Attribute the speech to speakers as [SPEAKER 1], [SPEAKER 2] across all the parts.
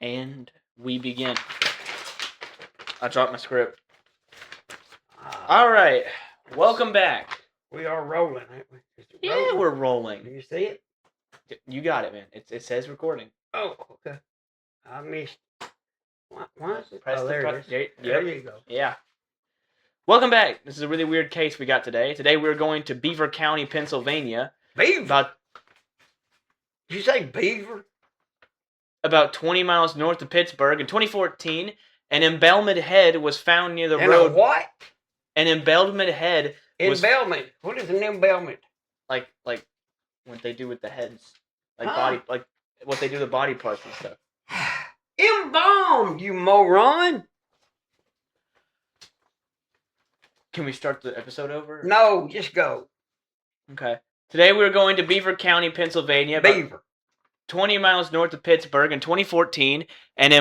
[SPEAKER 1] And we begin. I dropped my script. All right. Welcome back.
[SPEAKER 2] We are rolling, ain't we?
[SPEAKER 1] Yeah, we're
[SPEAKER 2] Do
[SPEAKER 1] rolling.
[SPEAKER 2] you see it?
[SPEAKER 1] You got it, man. It says recording.
[SPEAKER 2] Oh, okay. I missed. Why is it?
[SPEAKER 1] Press
[SPEAKER 2] oh,
[SPEAKER 1] the
[SPEAKER 2] there it is.
[SPEAKER 1] Yep.
[SPEAKER 2] There you go.
[SPEAKER 1] Yeah. Welcome back. This is a really weird case we got today. Today we're going to Beaver County, Pennsylvania.
[SPEAKER 2] Beaver? Did you say Beaver?
[SPEAKER 1] About 20 miles north of Pittsburgh. In 2014, an embalmed head was found near the road.
[SPEAKER 2] A what?
[SPEAKER 1] An embalmed head.
[SPEAKER 2] Embalment. What is an embalment?
[SPEAKER 1] Like what they do with the heads, like
[SPEAKER 2] Huh?
[SPEAKER 1] body, like what they do to body parts and stuff.
[SPEAKER 2] Embalmed, you moron!
[SPEAKER 1] Can we start the episode over?
[SPEAKER 2] No, just go.
[SPEAKER 1] Okay. Today we're going to Beaver County, Pennsylvania.
[SPEAKER 2] Beaver.
[SPEAKER 1] 20 miles north of Pittsburgh. In 2014, an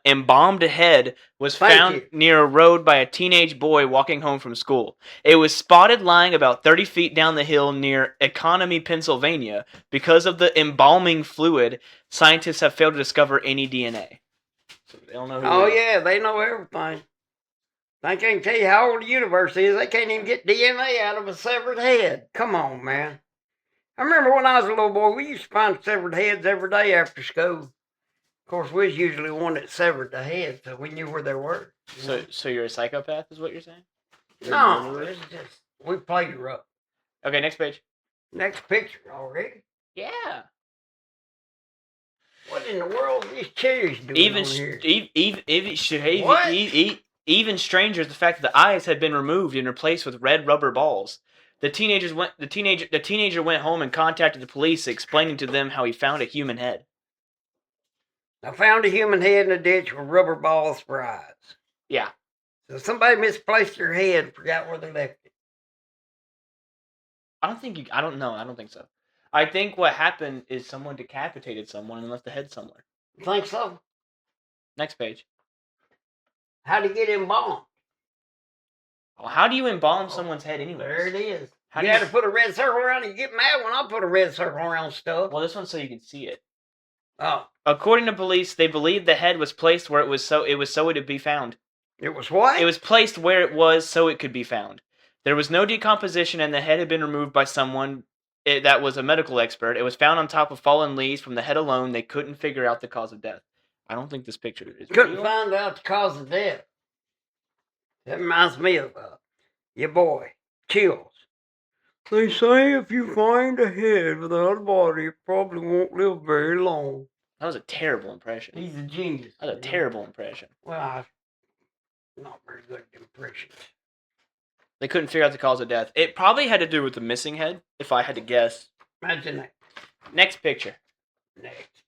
[SPEAKER 1] embalmed head was found near a road by a teenage boy walking home from school. It was spotted lying about 30 feet down the hill near Economy, Pennsylvania. Because of the embalming fluid, scientists have failed to discover any DNA. So they don't know who
[SPEAKER 2] yeah, they know everything. They can't tell you how old the universe is. They can't even get DNA out of a severed head. Come on, man. I remember when I was a little boy, we used to find severed heads every day after school. Of course, we was usually the one that severed the head, so we knew where they were.
[SPEAKER 1] So you're a psychopath, is what you're saying?
[SPEAKER 2] No, it's just, we played rough.
[SPEAKER 1] Okay, next page.
[SPEAKER 2] Next picture already?
[SPEAKER 1] Yeah.
[SPEAKER 2] What in the world are these cherries doing on here?
[SPEAKER 1] Even stranger is the fact that the eyes had been removed and replaced with red rubber balls. The teenager went home and contacted the police, explaining to them how he found a human head.
[SPEAKER 2] I found a human head in a ditch with rubber balls for eyes.
[SPEAKER 1] Yeah.
[SPEAKER 2] So somebody misplaced their head and forgot where they left it.
[SPEAKER 1] I don't think so. I think what happened is someone decapitated someone and left the head somewhere.
[SPEAKER 2] You think so?
[SPEAKER 1] Next page.
[SPEAKER 2] How'd he get embalmed?
[SPEAKER 1] Well, how do you embalm someone's head anyway?
[SPEAKER 2] There it is. You had to put a red circle around it. You get mad when I put a red circle around stuff.
[SPEAKER 1] Well, this one's so you can see it.
[SPEAKER 2] Oh.
[SPEAKER 1] According to police, they believe the head was placed where it was so it could be found.
[SPEAKER 2] It was what?
[SPEAKER 1] It was placed where it was so it could be found. There was no decomposition, and the head had been removed by someone that was a medical expert. It was found on top of fallen leaves. From the head alone, they couldn't figure out the cause of death. I don't think this picture is
[SPEAKER 2] Couldn't
[SPEAKER 1] real.
[SPEAKER 2] find out the cause of death. That reminds me of your boy, Chills. They say if you find a head without a body, it probably won't live very long.
[SPEAKER 1] That was a terrible impression.
[SPEAKER 2] He's a genius.
[SPEAKER 1] That was a terrible impression.
[SPEAKER 2] Well, I'm not very good at impressions.
[SPEAKER 1] They couldn't figure out the cause of death. It probably had to do with the missing head, if I had to guess.
[SPEAKER 2] Imagine that.
[SPEAKER 1] Next picture.
[SPEAKER 2] Next.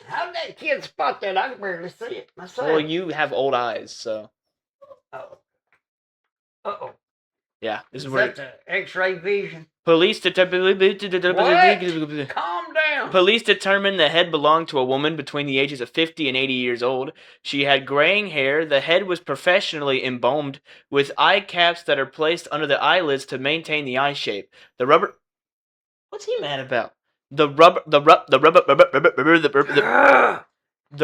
[SPEAKER 2] How did that kid spot that? I can barely see it myself.
[SPEAKER 1] Well, you have old eyes, so.
[SPEAKER 2] Uh-oh. Uh-oh.
[SPEAKER 1] Yeah, this is
[SPEAKER 2] Is
[SPEAKER 1] where...
[SPEAKER 2] that the X-ray vision?
[SPEAKER 1] Police
[SPEAKER 2] What? Calm down.
[SPEAKER 1] Police determined the head belonged to a woman between the ages of 50 and 80 years old. She had graying hair. The head was professionally embalmed with eye caps that are placed under the eyelids to maintain the eye shape. The rubber... What's he mad about? The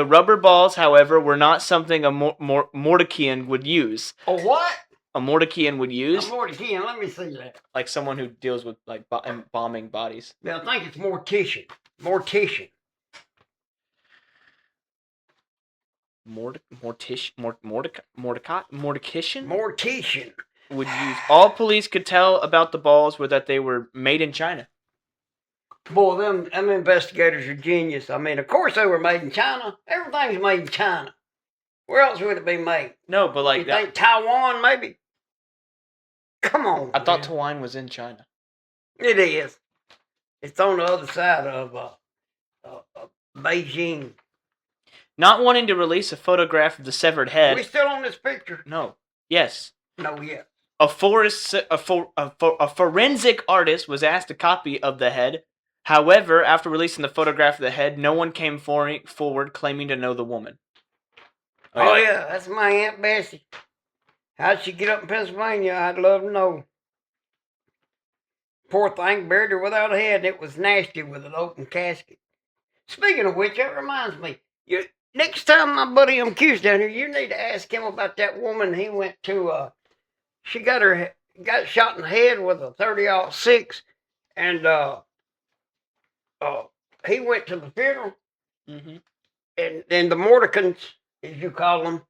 [SPEAKER 1] rubber balls, however, were not something a Mordikian would use.
[SPEAKER 2] A what?
[SPEAKER 1] A Mordikian would use?
[SPEAKER 2] A Mordikian, let me see that.
[SPEAKER 1] Like someone who deals with like embalming bodies.
[SPEAKER 2] Yeah, I think it's mortician. Mortician. Mortician
[SPEAKER 1] would use. All police could tell about the balls were that they were made in China.
[SPEAKER 2] Boy, them investigators are genius. I mean, of course they were made in China. Everything's made in China. Where else would it be made?
[SPEAKER 1] No, but like...
[SPEAKER 2] You think Taiwan, maybe? Come on,
[SPEAKER 1] I thought Taiwan was in China.
[SPEAKER 2] It is. It's on the other side of Beijing.
[SPEAKER 1] Not wanting to release a photograph of the severed head...
[SPEAKER 2] We still on this picture?
[SPEAKER 1] No. Yes.
[SPEAKER 2] No, yes.
[SPEAKER 1] A forensic artist was asked a copy of the head. However, after releasing the photograph of the head, no one came forward claiming to know the woman.
[SPEAKER 2] Oh yeah, that's my Aunt Bessie. How'd she get up in Pennsylvania? I'd love to know. Poor thing, buried her without a head, and it was nasty with an open casket. Speaking of which, that reminds me, Next time my buddy MQ's down here, you need to ask him about that woman he went to. She got shot in the head with a 30-06, and he went to the funeral, and then the Mordecans, as you call them,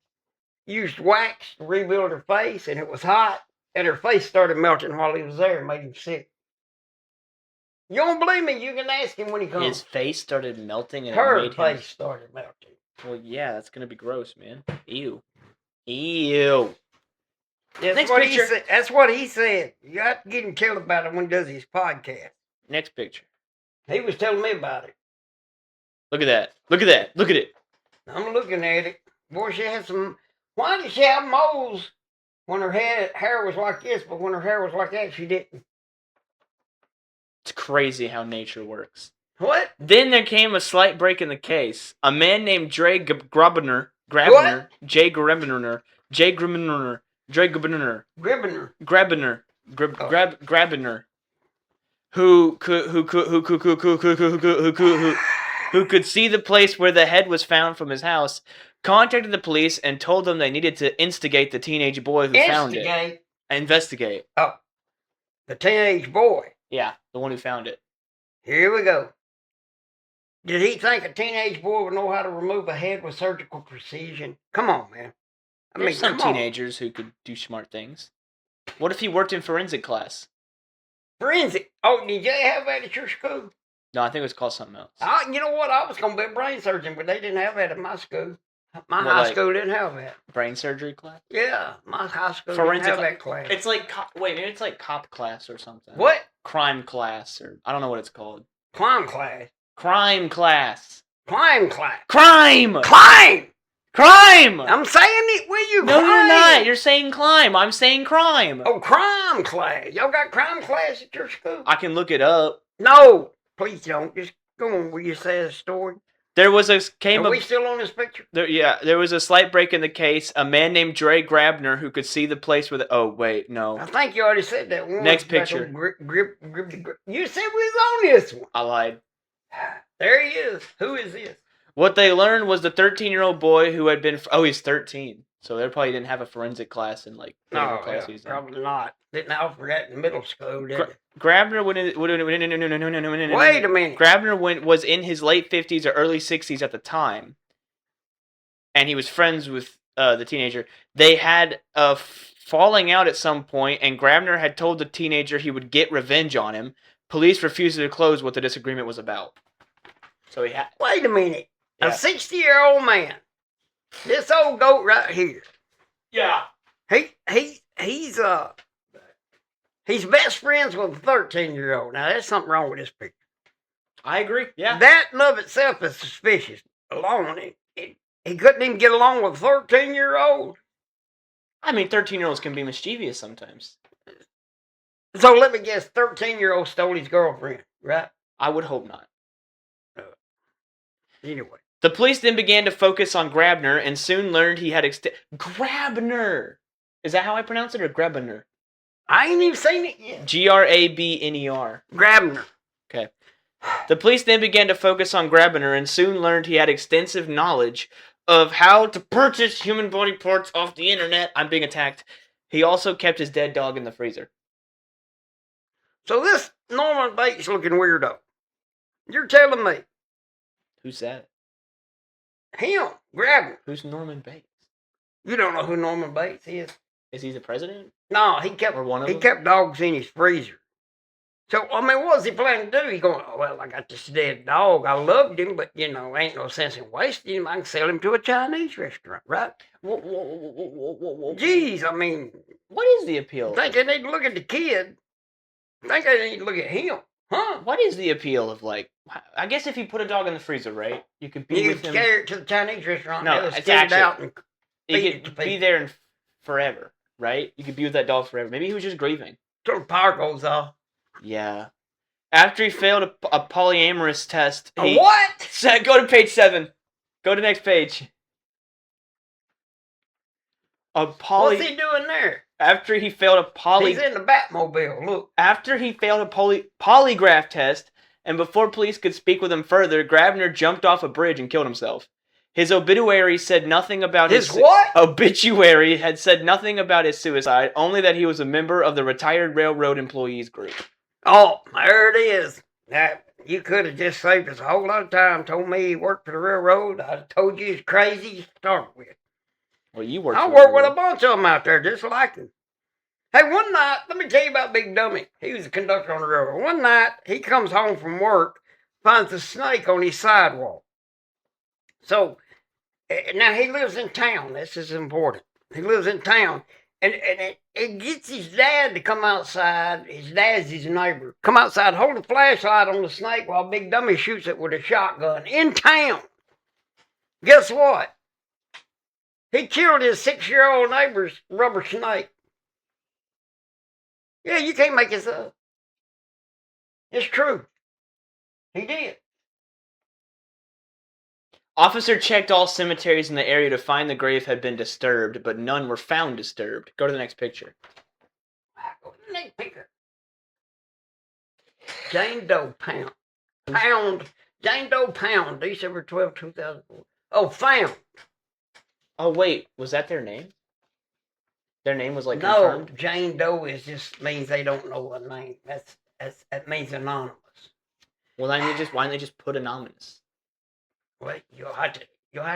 [SPEAKER 2] used wax to rebuild her face, and it was hot, and her face started melting while he was there and made him sick. You don't believe me? You can ask him when he comes.
[SPEAKER 1] His face started melting, and
[SPEAKER 2] her face started melting.
[SPEAKER 1] Well, yeah, that's gonna be gross, man. Ew. Ew.
[SPEAKER 2] That's
[SPEAKER 1] Next
[SPEAKER 2] what
[SPEAKER 1] picture.
[SPEAKER 2] he said. That's what he said. You have to get him killed about it when he does his podcast.
[SPEAKER 1] Next picture.
[SPEAKER 2] He was telling me about it.
[SPEAKER 1] Look at that. Look at that. Look at it.
[SPEAKER 2] I'm looking at it. Boy, she had some. Why did she have moles when her hair was like this, but when her hair was like that, she didn't?
[SPEAKER 1] It's crazy how nature works.
[SPEAKER 2] What?
[SPEAKER 1] Then there came a slight break in the case. A man named Dre Grabner, Jay Grabner, who could see the place where the head was found from his house, contacted the police and told them they needed to instigate the teenage boy who found it. Investigate.
[SPEAKER 2] Oh, the teenage boy.
[SPEAKER 1] Yeah, the one who found it.
[SPEAKER 2] Here we go. Did he think a teenage boy would know how to remove a head with surgical precision? Come on, man.
[SPEAKER 1] There's some teenagers who could do smart things. What if he worked in forensic class?
[SPEAKER 2] Forensic? Oh, did you have that at your school?
[SPEAKER 1] No, I think it was called something else.
[SPEAKER 2] You know what? I was going to be a brain surgeon, but they didn't have that at my school. My high school didn't have that.
[SPEAKER 1] Brain surgery class?
[SPEAKER 2] Yeah, my high school didn't have that class.
[SPEAKER 1] It's like, maybe it's like cop class or something.
[SPEAKER 2] What?
[SPEAKER 1] Crime class, or I don't know what it's called.
[SPEAKER 2] Climb class.
[SPEAKER 1] Crime class.
[SPEAKER 2] Climb class.
[SPEAKER 1] Crime!
[SPEAKER 2] Climb!
[SPEAKER 1] Crime!
[SPEAKER 2] I'm saying it with you.
[SPEAKER 1] No, you're not. You're saying climb. I'm saying crime.
[SPEAKER 2] Oh, crime class. Y'all got crime class at your school?
[SPEAKER 1] I can look it up.
[SPEAKER 2] No, please don't. Just go on. Will you say a story?
[SPEAKER 1] There was
[SPEAKER 2] Are we still on this picture?
[SPEAKER 1] There was a slight break in the case. A man named Dre Grabner who could see the place where the... Oh, wait, no.
[SPEAKER 2] I think you already said that one.
[SPEAKER 1] Next picture.
[SPEAKER 2] You said we was on this one.
[SPEAKER 1] I lied.
[SPEAKER 2] There he is. Who is this?
[SPEAKER 1] What they learned was the 13-year-old boy who had been... Oh, he's 13. So they probably didn't have a forensic class in, like...
[SPEAKER 2] No, probably not. Didn't offer that in middle school, did it?
[SPEAKER 1] Grabner
[SPEAKER 2] Wait a minute.
[SPEAKER 1] Grabner was in his late 50s or early 60s at the time, and he was friends with the teenager. They had a falling out at some point, and Grabner had told the teenager he would get revenge on him. Police refused to disclose what the disagreement was about. So he had...
[SPEAKER 2] Wait a minute. Yeah. A 60-year-old man. This old goat right here.
[SPEAKER 1] Yeah.
[SPEAKER 2] He's best friends with a 13-year-old. Now, there's something wrong with this picture.
[SPEAKER 1] I agree, yeah.
[SPEAKER 2] That in of itself is suspicious. Alone, he couldn't even get along with a 13-year-old.
[SPEAKER 1] I mean, 13-year-olds can be mischievous sometimes.
[SPEAKER 2] So let me guess, 13-year-old stole his girlfriend, right?
[SPEAKER 1] I would hope not.
[SPEAKER 2] Anyway.
[SPEAKER 1] The police then began to focus on Grabner and soon learned he had Grabner! Is that how I pronounce it, or Grabner?
[SPEAKER 2] I ain't even seen it yet.
[SPEAKER 1] Grabner.
[SPEAKER 2] Grabner.
[SPEAKER 1] Okay. The police then began to focus on Grabner and soon learned he had extensive knowledge of how to purchase human body parts off the internet. I'm being attacked. He also kept his dead dog in the freezer.
[SPEAKER 2] So this Norman Bates looking weirdo, you're telling me.
[SPEAKER 1] Who's that?
[SPEAKER 2] Him, Grabner.
[SPEAKER 1] Who's Norman Bates?
[SPEAKER 2] You don't know who Norman Bates is?
[SPEAKER 1] Is he the president?
[SPEAKER 2] No, he kept dogs in his freezer. So, I mean, what was he planning to do? He's going, oh, well, I got this dead dog. I loved him, but, ain't no sense in wasting him. I can sell him to a Chinese restaurant, right?
[SPEAKER 1] Whoa.
[SPEAKER 2] Jeez, I mean.
[SPEAKER 1] What is the appeal?
[SPEAKER 2] I think they need to look at the kid. I think they need to look at him. Huh?
[SPEAKER 1] What is the appeal of, I guess if you put a dog in the freezer, right? You could be with him.
[SPEAKER 2] You could carry it to the Chinese restaurant.
[SPEAKER 1] No, it's actually, out and you could be there forever, right? You could be with that dog forever. Maybe he was just grieving.
[SPEAKER 2] Till the power goes off.
[SPEAKER 1] Yeah. After he failed a polyamorous test.
[SPEAKER 2] What?
[SPEAKER 1] Go to page 7. Go to next page.
[SPEAKER 2] What's he doing there?
[SPEAKER 1] After he failed
[SPEAKER 2] He's in the Batmobile, look.
[SPEAKER 1] After he failed a polygraph test, and before police could speak with him further, Grabner jumped off a bridge and killed himself. His obituary said nothing about
[SPEAKER 2] his what?
[SPEAKER 1] Obituary had said nothing about his suicide, only that he was a member of the Retired Railroad Employees Group.
[SPEAKER 2] Oh, there it is. That you could have just saved us a whole lot of time. Told me he worked for the railroad. I told you he's crazy to start with.
[SPEAKER 1] Well, you worked.
[SPEAKER 2] I worked with a bunch of them out there just like him. Hey, one night, let me tell you about Big Dummy. He was a conductor on the railroad. One night, he comes home from work, finds a snake on his sidewalk. So, now he lives in town. This is important. He lives in town. And it gets his dad to come outside. His dad's his neighbor. Come outside, hold a flashlight on the snake while Big Dummy shoots it with a shotgun in town. Guess what? He killed his 6-year-old neighbor's rubber snake. Yeah, you can't make this up. It's true. He did.
[SPEAKER 1] Officer checked all cemeteries in the area to find the grave had been disturbed, but none were found disturbed. Go to the next picture.
[SPEAKER 2] Go to the next picture. Jane Doe Pound. Jane Doe Pound, December 12, 2004. Oh, found.
[SPEAKER 1] Oh, wait. Was that their name? Their name was like
[SPEAKER 2] no,
[SPEAKER 1] confirmed?
[SPEAKER 2] Jane Doe just means they don't know a name. That means anonymous.
[SPEAKER 1] Well, then why don't they just put anonymous?
[SPEAKER 2] Well, you'll have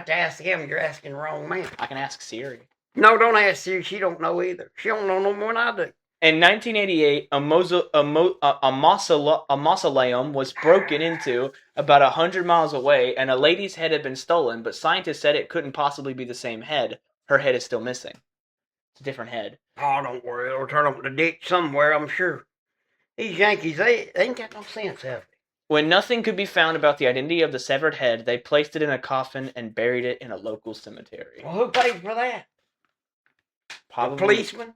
[SPEAKER 2] to ask him. You're asking the wrong man.
[SPEAKER 1] I can ask Siri.
[SPEAKER 2] No, don't ask Siri. She don't know either. She don't know no more than I do.
[SPEAKER 1] In 1988, a mausoleum was broken into about 100 miles away, and a lady's head had been stolen, but scientists said it couldn't possibly be the same head. Her head is still missing. It's a different head.
[SPEAKER 2] Oh, don't worry. It'll turn up in the ditch somewhere, I'm sure. These Yankees, they ain't got no sense, have they?
[SPEAKER 1] When nothing could be found about the identity of the severed head, they placed it in a coffin and buried it in a local cemetery.
[SPEAKER 2] Well, who paid for that?
[SPEAKER 1] Probably.
[SPEAKER 2] The policeman?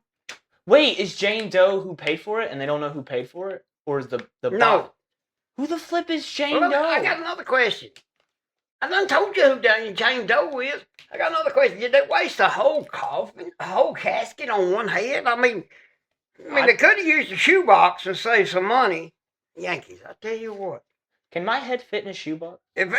[SPEAKER 1] Wait, is Jane Doe who paid for it, and they don't know who paid for it? Or is the
[SPEAKER 2] No.
[SPEAKER 1] Who the flip is Jane
[SPEAKER 2] Doe?
[SPEAKER 1] I
[SPEAKER 2] got another question. I done told you who Jane Doe is. I got another question. Did they waste a whole coffin, a whole casket on one head? I mean they could have used a shoebox and saved some money. Yankees, I tell you what.
[SPEAKER 1] Can my head fit in a shoebox?
[SPEAKER 2] If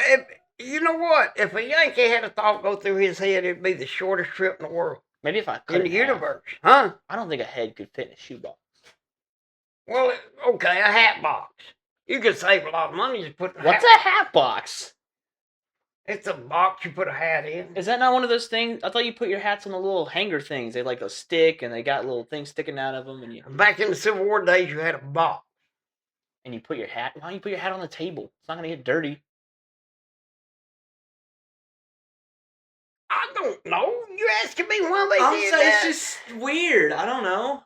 [SPEAKER 2] you know what, if a Yankee had a thought go through his head, it'd be the shortest trip in the world.
[SPEAKER 1] Maybe if I could.
[SPEAKER 2] In the universe, huh?
[SPEAKER 1] I don't think a head could fit in a shoebox.
[SPEAKER 2] Well, okay, a hat box. You could save a lot of money just putting.
[SPEAKER 1] What's a hat box?
[SPEAKER 2] It's a box you put a hat in.
[SPEAKER 1] Is that not one of those things? I thought you put your hats on the little hanger things. They like a stick, and they got little things sticking out of them. And
[SPEAKER 2] back in the Civil War days, you had a box.
[SPEAKER 1] And you put your hat. Why don't you put your hat on the table? It's not gonna get dirty.
[SPEAKER 2] I don't know. You asking me why they did that?
[SPEAKER 1] It's just weird. I don't know.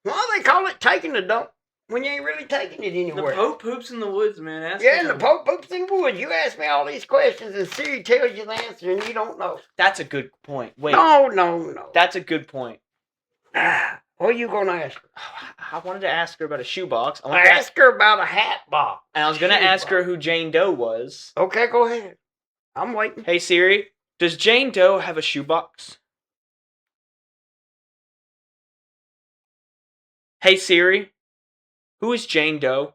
[SPEAKER 2] Why they call it taking a dump when you ain't really taking it anywhere?
[SPEAKER 1] The Pope poops in the woods, man.
[SPEAKER 2] And the Pope poops in the woods. You ask me all these questions, and Siri tells you the answer, and you don't know.
[SPEAKER 1] That's a good point. Wait.
[SPEAKER 2] No.
[SPEAKER 1] That's a good point.
[SPEAKER 2] What are you going to ask her?
[SPEAKER 1] I wanted to ask her about a shoebox.
[SPEAKER 2] I asked her about a hat box.
[SPEAKER 1] And I was going to ask her who Jane Doe was.
[SPEAKER 2] Okay, go ahead. I'm waiting.
[SPEAKER 1] Hey, Siri, does Jane Doe have a shoebox? Hey, Siri, who is Jane Doe?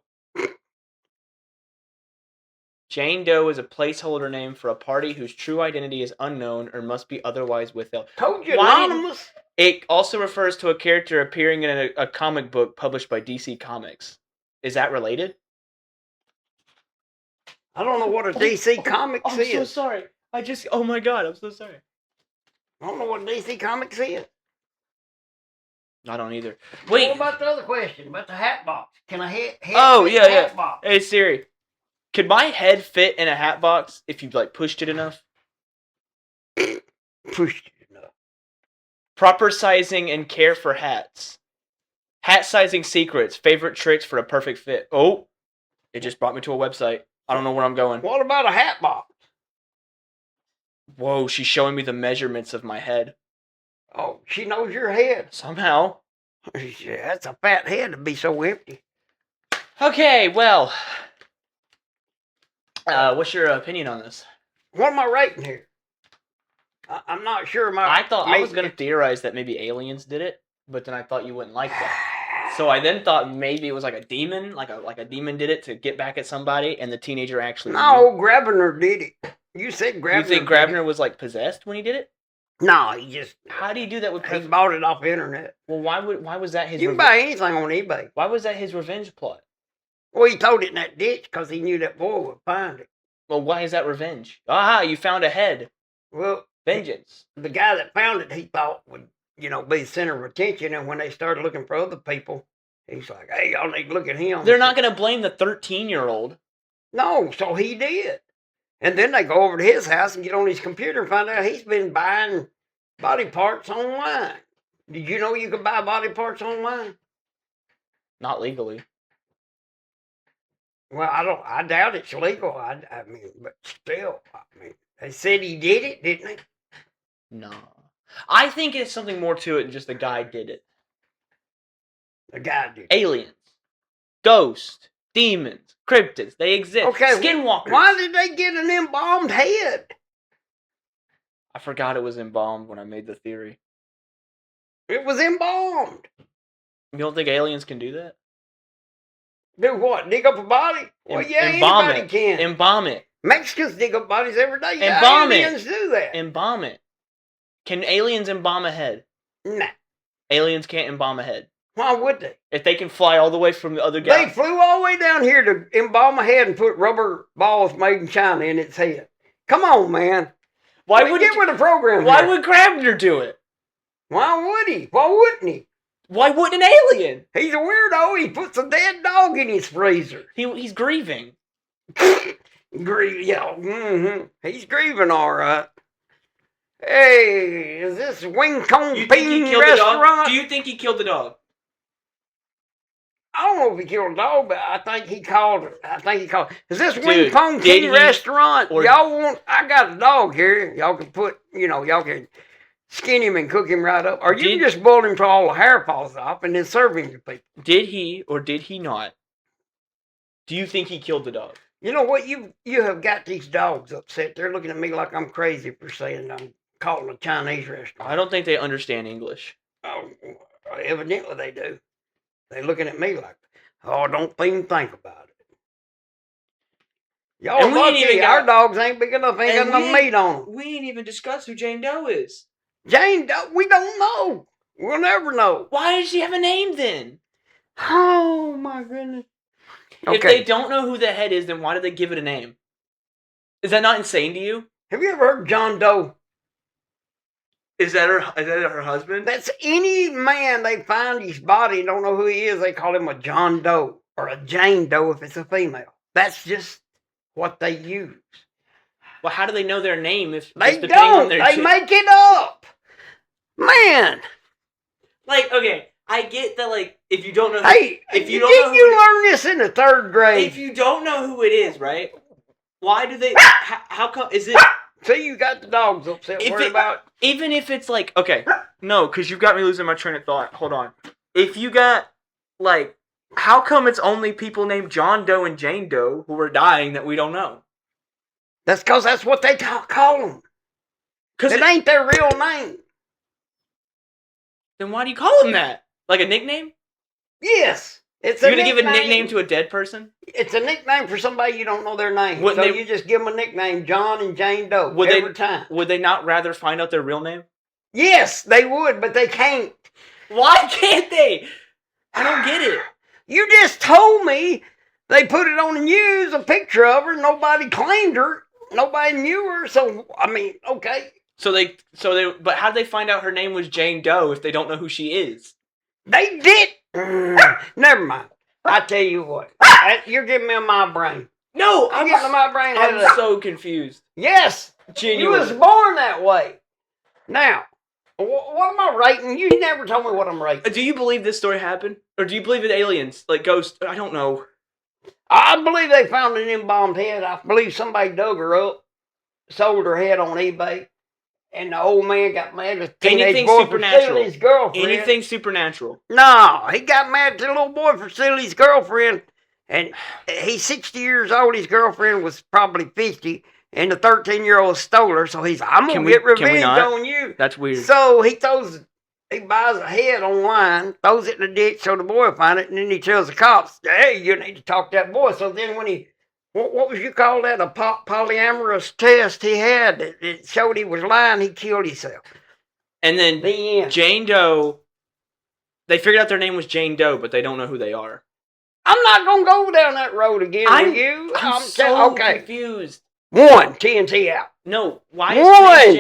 [SPEAKER 1] Jane Doe is a placeholder name for a party whose true identity is unknown or must be otherwise withheld.
[SPEAKER 2] Told you, anonymous.
[SPEAKER 1] It also refers to a character appearing in a comic book published by DC Comics. Is that related?
[SPEAKER 2] I don't know what a DC Comics is.
[SPEAKER 1] I'm so sorry. Oh my God, I'm so sorry.
[SPEAKER 2] I don't know what DC Comics is.
[SPEAKER 1] I don't either. Wait.
[SPEAKER 2] What about the other question? About the hat box? Can a head
[SPEAKER 1] oh,
[SPEAKER 2] fit
[SPEAKER 1] yeah,
[SPEAKER 2] in a hat box?
[SPEAKER 1] Hey, Siri. Could my head fit in a hat box if you, pushed it enough?
[SPEAKER 2] Pushed it enough.
[SPEAKER 1] Proper sizing and care for hats. Hat sizing secrets. Favorite tricks for a perfect fit. Oh, it just brought me to a website. I don't know where I'm going.
[SPEAKER 2] What about a hat box?
[SPEAKER 1] Whoa, she's showing me the measurements of my head.
[SPEAKER 2] Oh, she knows your head.
[SPEAKER 1] Somehow.
[SPEAKER 2] Yeah, that's a fat head to be so empty.
[SPEAKER 1] Okay, well. What's your opinion on this?
[SPEAKER 2] What am I rating here? I'm not sure.
[SPEAKER 1] I thought I was going to theorize that maybe aliens did it, but then I thought you wouldn't like that. So I then thought maybe it was like a demon, like a demon did it to get back at somebody, and the teenager actually.
[SPEAKER 2] No, Grabner did it. You said Grabner.
[SPEAKER 1] You think Grabner was like possessed when he did it?
[SPEAKER 2] No, he just.
[SPEAKER 1] How do you do that with?
[SPEAKER 2] He bought it off the internet.
[SPEAKER 1] Well, why was that his?
[SPEAKER 2] You can buy anything on eBay.
[SPEAKER 1] Why was that his revenge plot?
[SPEAKER 2] Well, he told it in that ditch because he knew that boy would find it.
[SPEAKER 1] Well, why is that revenge? Aha! You found a head.
[SPEAKER 2] Well,
[SPEAKER 1] vengeance.
[SPEAKER 2] The guy that found it, he thought would, be the center of attention, and when they started looking for other people, he's like, "Hey, y'all need to look at him."
[SPEAKER 1] They're not going to blame the 13-year-old.
[SPEAKER 2] No, so he did. And then they go over to his house and get on his computer and find out he's been buying body parts online. Did you know you could buy body parts online?
[SPEAKER 1] Not legally.
[SPEAKER 2] Well, I doubt it's legal. I mean, but still, they said he did it, didn't they?
[SPEAKER 1] No. I think it's something more to it than just the guy did it.
[SPEAKER 2] The guy did it.
[SPEAKER 1] Aliens. Ghosts. Demons. Cryptids. They exist.
[SPEAKER 2] Okay.
[SPEAKER 1] Skinwalkers.
[SPEAKER 2] Why did they get an embalmed head?
[SPEAKER 1] I forgot it was embalmed when I made the theory.
[SPEAKER 2] It was embalmed.
[SPEAKER 1] You don't think aliens can do that?
[SPEAKER 2] Do what? Dig up a body? Well, yeah, anybody can.
[SPEAKER 1] Embalm it.
[SPEAKER 2] Mexicans dig up bodies every day. Yeah,
[SPEAKER 1] Embalm
[SPEAKER 2] aliens do that.
[SPEAKER 1] Embalm it. Can aliens embalm a head?
[SPEAKER 2] Nah.
[SPEAKER 1] Aliens can't embalm a head.
[SPEAKER 2] Why would they?
[SPEAKER 1] If they can fly all the way from the other guy.
[SPEAKER 2] They flew all the way down here to embalm a head and put rubber balls made in China in its head. Come on, man. Why would get with the program?
[SPEAKER 1] Why would Grabner do it?
[SPEAKER 2] Why would he? Why wouldn't he?
[SPEAKER 1] Why wouldn't an alien?
[SPEAKER 2] He's a weirdo. He puts a dead dog in his freezer.
[SPEAKER 1] He's grieving.
[SPEAKER 2] Yeah. Mm-hmm. He's grieving, all right. Hey, is this Wing Kong Ping restaurant?
[SPEAKER 1] Do you think he killed the dog?
[SPEAKER 2] I don't know if he killed a dog, but I think he called it. Is this Wing Kong Ping restaurant? Y'all want? I got a dog here. Y'all can put, y'all can skin him and cook him right up, or you can just boil him till all the hair falls off and then serve him to people.
[SPEAKER 1] Did he or did he not? Do you think he killed the dog?
[SPEAKER 2] You know what? You have got these dogs upset. They're looking at me like I'm crazy for saying I'm calling a Chinese restaurant.
[SPEAKER 1] I don't think they understand English.
[SPEAKER 2] Oh, evidently they do. They're looking at me like, oh, don't even think about it. Y'all lucky our dogs ain't big enough, ain't got enough meat on them.
[SPEAKER 1] We ain't even discussed who Jane Doe is.
[SPEAKER 2] Jane Doe? We don't know. We'll never know.
[SPEAKER 1] Why does she have a name then?
[SPEAKER 2] Oh, my goodness.
[SPEAKER 1] Okay. If they don't know who the head is, then why did they give it a name? Is that not insane to you?
[SPEAKER 2] Have you ever heard John Doe?
[SPEAKER 1] Is that her husband?
[SPEAKER 2] That's any man they find his body and don't know who he is, they call him a John Doe or a Jane Doe if it's a female. That's just what they use.
[SPEAKER 1] Well, how do they know their name if
[SPEAKER 2] they don't? They make it up. Man.
[SPEAKER 1] Like, okay, I get that, like, if you don't know
[SPEAKER 2] you learn this in the 3rd grade?
[SPEAKER 1] If you don't know who it is, right? Why do they how come is it
[SPEAKER 2] See, you got the dogs upset.
[SPEAKER 1] Even if it's like, okay, no, because you've got me losing my train of thought. Hold on. If you got, like, how come it's only people named John Doe and Jane Doe who are dying that we don't know?
[SPEAKER 2] That's because that's what they call them. Because it ain't their real name.
[SPEAKER 1] Then why do you call them that? Like a nickname?
[SPEAKER 2] Yes.
[SPEAKER 1] You're going to give a nickname to a dead person?
[SPEAKER 2] It's a nickname for somebody you don't know their name. You just give them a nickname, John and Jane Doe, every time.
[SPEAKER 1] Would they not rather find out their real name?
[SPEAKER 2] Yes, they would, but they can't.
[SPEAKER 1] Why can't they? I don't get it.
[SPEAKER 2] You just told me they put it on the news, a picture of her, nobody claimed her, nobody knew her, so, I mean, okay.
[SPEAKER 1] But how'd they find out her name was Jane Doe if they don't know who she is?
[SPEAKER 2] They did. Never mind. I tell you what. You're giving me my brain.
[SPEAKER 1] No,
[SPEAKER 2] I'm getting my brain.
[SPEAKER 1] I'm so confused.
[SPEAKER 2] Yes.
[SPEAKER 1] Genuinely.
[SPEAKER 2] You was born that way. Now, what am I rating? You never told me what I'm rating.
[SPEAKER 1] Do you believe this story happened? Or do you believe in aliens? Like ghosts? I don't know.
[SPEAKER 2] I believe they found an embalmed head. I believe somebody dug her up, sold her head on eBay. And the old man got mad at the teenage boy for stealing his girlfriend.
[SPEAKER 1] Anything supernatural?
[SPEAKER 2] No, he got mad at the little boy for stealing his girlfriend. And he's 60 years old. His girlfriend was probably 50. And the 13-year-old stole her. So he's I'm going to get revenge on you.
[SPEAKER 1] That's weird.
[SPEAKER 2] So he buys a head online, throws it in the ditch so the boy will find it. And then he tells the cops, hey, you need to talk to that boy. So then when he What was you call that? A polyamorous test he had. It showed he was lying. He killed himself.
[SPEAKER 1] And then
[SPEAKER 2] The end.
[SPEAKER 1] Jane Doe, they figured out their name was Jane Doe, but they don't know who they are.
[SPEAKER 2] I'm not going to go down that road again with you.
[SPEAKER 1] I'm so
[SPEAKER 2] okay.
[SPEAKER 1] confused.
[SPEAKER 2] 1, TNT out.
[SPEAKER 1] No, why is
[SPEAKER 2] One.